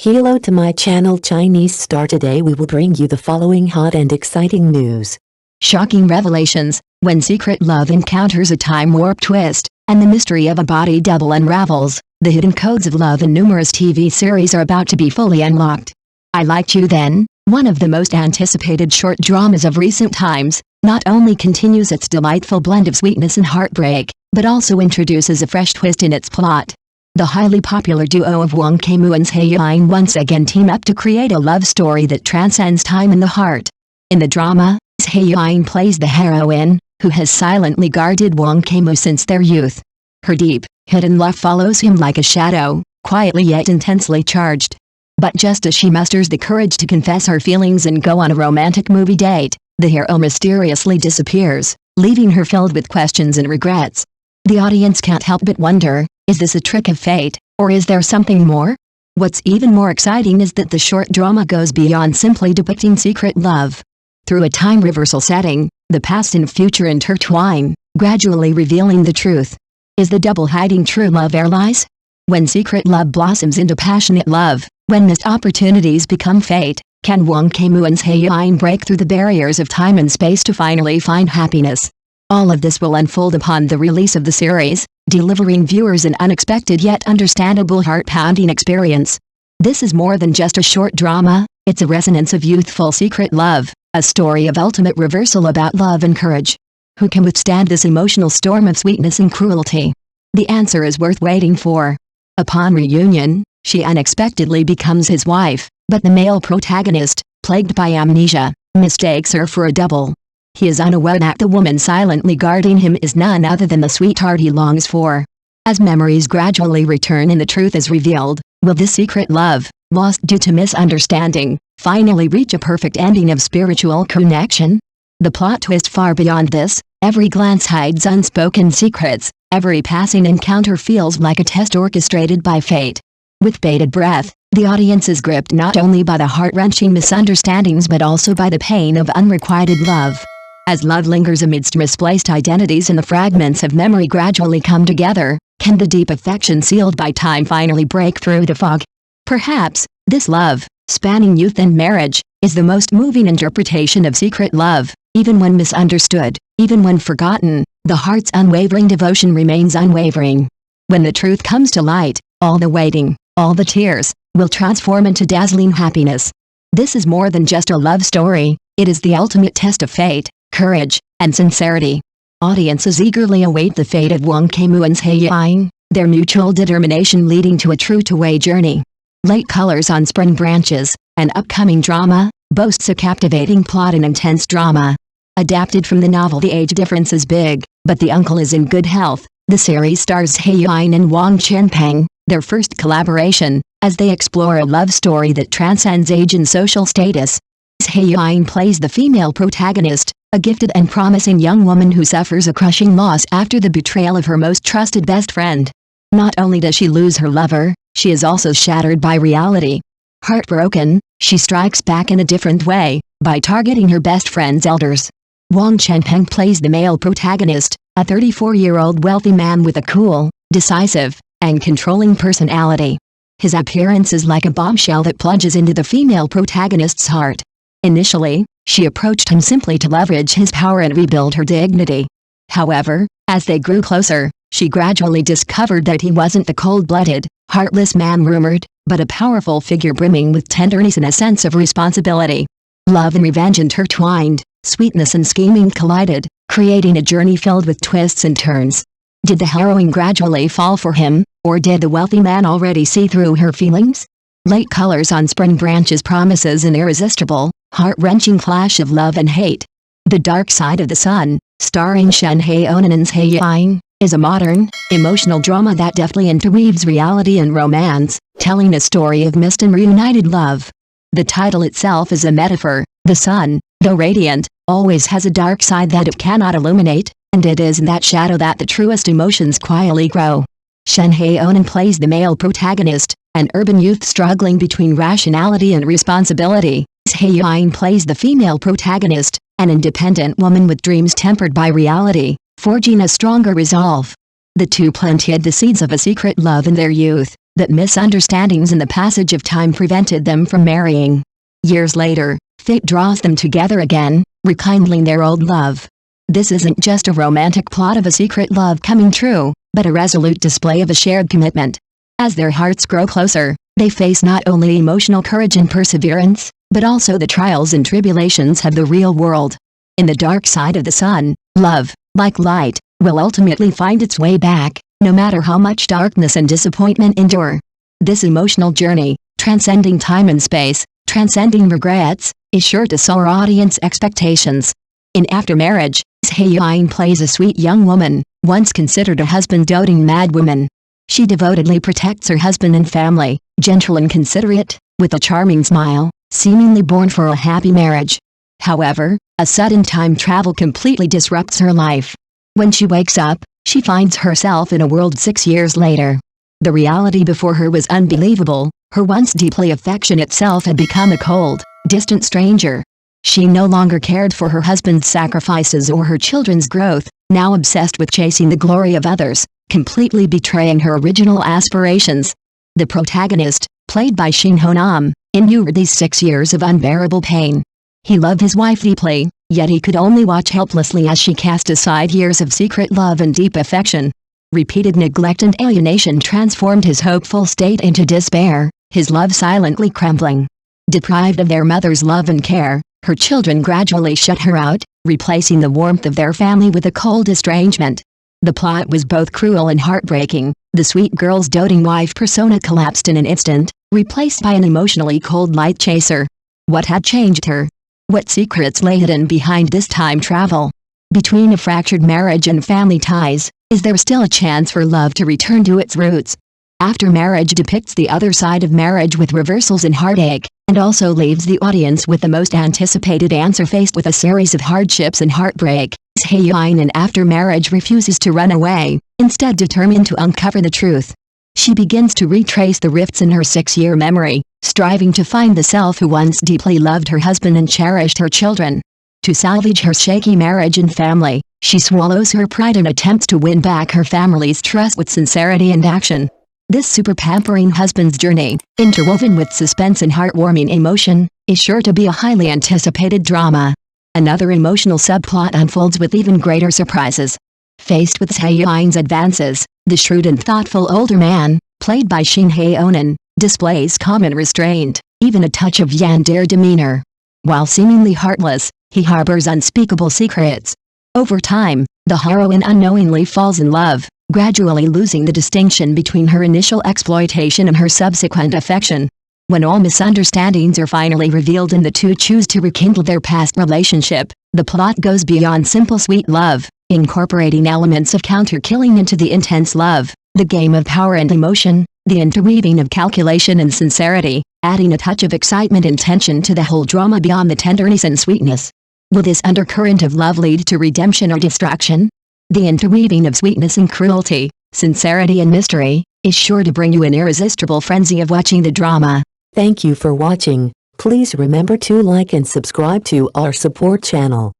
Hello to my channel Chinese Star. Today we will bring you the following hot and exciting news. Shocking revelations, when secret love encounters a time warp twist, and the mystery of a body double unravels, the hidden codes of love in numerous TV series are about to be fully unlocked. I Liked You Then, one of the most anticipated short dramas of recent times, not only continues its delightful blend of sweetness and heartbreak, but also introduces a fresh twist in its plot. The highly popular duo of Wang Kaimu and Zhai Yiying once again team up to create a love story that transcends time and the heart. In the drama, Zhai Yiying plays the heroine, who has silently guarded Wang Kaimu since their youth. Her deep, hidden love follows him like a shadow, quietly yet intensely charged. But just as she musters the courage to confess her feelings and go on a romantic movie date, the hero mysteriously disappears, leaving her filled with questions and regrets. The audience can't help but wonder, is this a trick of fate, or is there something more? What's even more exciting is that the short drama goes beyond simply depicting secret love. Through a time reversal setting, the past and future intertwine, gradually revealing the truth. Is the double hiding true love or lies? When secret love blossoms into passionate love, when missed opportunities become fate, can Wang Kaimu and Zhai Yiying break through the barriers of time and space to finally find happiness? All of this will unfold upon the release of the series, delivering viewers an unexpected yet understandable heart-pounding experience. This is more than just a short drama, it's a resonance of youthful secret love, a story of ultimate reversal about love and courage. Who can withstand this emotional storm of sweetness and cruelty? The answer is worth waiting for. Upon reunion, she unexpectedly becomes his wife, but the male protagonist, plagued by amnesia, mistakes her for a double. He is unaware that the woman silently guarding him is none other than the sweetheart he longs for. As memories gradually return and the truth is revealed, will this secret love, lost due to misunderstanding, finally reach a perfect ending of spiritual connection? The plot twist far beyond this, every glance hides unspoken secrets, every passing encounter feels like a test orchestrated by fate. With bated breath, the audience is gripped not only by the heart-wrenching misunderstandings but also by the pain of unrequited love. As love lingers amidst misplaced identities and the fragments of memory gradually come together, can the deep affection sealed by time finally break through the fog? Perhaps, this love, spanning youth and marriage, is the most moving interpretation of secret love. Even when misunderstood, even when forgotten, the heart's unwavering devotion remains unwavering. When the truth comes to light, all the waiting, all the tears, will transform into dazzling happiness. This is more than just a love story, it is the ultimate test of fate, courage, and sincerity. Audiences eagerly await the fate of Wang Kaimu and Zhai Yiying, their mutual determination leading to a true two-way journey. Late Colors on Spring Branches, an upcoming drama, boasts a captivating plot and intense drama. Adapted from the novel The Age Difference is Big, but the uncle is in good health, the series stars Zhai Yiying and Wang Kaimu, their first collaboration, as they explore a love story that transcends age and social status. Zhai Yiying plays the female protagonist, a gifted and promising young woman who suffers a crushing loss after the betrayal of her most trusted best friend. Not only does she lose her lover, she is also shattered by reality. Heartbroken, she strikes back in a different way, by targeting her best friend's elders. Wang Kaimu plays the male protagonist, a 34-year-old wealthy man with a cool, decisive, and controlling personality. His appearance is like a bombshell that plunges into the female protagonist's heart. Initially, she approached him simply to leverage his power and rebuild her dignity. However, as they grew closer, she gradually discovered that he wasn't the cold-blooded, heartless man rumored, but a powerful figure brimming with tenderness and a sense of responsibility. Love and revenge intertwined, sweetness and scheming collided, creating a journey filled with twists and turns. Did the heroine gradually fall for him, or did the wealthy man already see through her feelings? Late Colors on Spring Branches promises an irresistible, heart-wrenching clash of love and hate. The Dark Side of the Sun, starring Shen Haonan and Zhai Yiying, is a modern, emotional drama that deftly interweaves reality and romance, telling a story of missed and reunited love. The title itself is a metaphor. The sun, though radiant, always has a dark side that it cannot illuminate, and it is in that shadow that the truest emotions quietly grow. Shen Haonan plays the male protagonist, an urban youth struggling between rationality and responsibility. Zhai Yiying plays the female protagonist, an independent woman with dreams tempered by reality, forging a stronger resolve. The two planted the seeds of a secret love in their youth, that misunderstandings and the passage of time prevented them from marrying. Years later, fate draws them together again, rekindling their old love. This isn't just a romantic plot of a secret love coming true, but a resolute display of a shared commitment. As their hearts grow closer, they face not only emotional courage and perseverance, but also the trials and tribulations of the real world. In the dark side of the sun, love, like light, will ultimately find its way back, no matter how much darkness and disappointment endure. This emotional journey, transcending time and space, transcending regrets, is sure to soar audience expectations. In After Marriage, Zhai Yiying plays a sweet young woman, once considered a husband-doting madwoman. She devotedly protects her husband and family, gentle and considerate, with a charming smile, seemingly born for a happy marriage. However, a sudden time travel completely disrupts her life. When she wakes up, she finds herself in a world 6 years later. The reality before her was unbelievable. Her once deeply affectionate self had become a cold, distant stranger. She no longer cared for her husband's sacrifices or her children's growth, now obsessed with chasing the glory of others, completely betraying her original aspirations. The protagonist, played by Shin Ho-nam, endured these 6 years of unbearable pain. He loved his wife deeply, yet he could only watch helplessly as she cast aside years of secret love and deep affection. Repeated neglect and alienation transformed his hopeful state into despair, his love silently crumbling. Deprived of their mother's love and care, her children gradually shut her out, replacing the warmth of their family with a cold estrangement. The plot was both cruel and heartbreaking. The sweet girl's doting wife persona collapsed in an instant, replaced by an emotionally cold light chaser. What had changed her? What secrets lay hidden behind this time travel? Between a fractured marriage and family ties, is there still a chance for love to return to its roots? After Marriage depicts the other side of marriage with reversals and heartache, and also leaves the audience with the most anticipated answer faced with a series of hardships and heartbreak. Zhai Yiying in After Marriage refuses to run away, instead determined to uncover the truth. She begins to retrace the rifts in her 6-year memory, striving to find the self who once deeply loved her husband and cherished her children. To salvage her shaky marriage and family, she swallows her pride and attempts to win back her family's trust with sincerity and action. This super pampering husband's journey, interwoven with suspense and heartwarming emotion, is sure to be a highly anticipated drama. Another emotional subplot unfolds with even greater surprises. Faced with Zhai Yiying's advances, the shrewd and thoughtful older man, played by Shin Ho-nam, displays calm and restraint, even a touch of yandere demeanor. While seemingly heartless, he harbors unspeakable secrets. Over time, the heroine unknowingly falls in love, gradually losing the distinction between her initial exploitation and her subsequent affection. When all misunderstandings are finally revealed and the two choose to rekindle their past relationship, the plot goes beyond simple sweet love, incorporating elements of counter-killing into the intense love, the game of power and emotion, the interweaving of calculation and sincerity, adding a touch of excitement and tension to the whole drama beyond the tenderness and sweetness. Will this undercurrent of love lead to redemption or destruction? The interweaving of sweetness and cruelty, sincerity and mystery, is sure to bring you an irresistible frenzy of watching the drama. Thank you for watching. Please remember to like and subscribe to our support channel.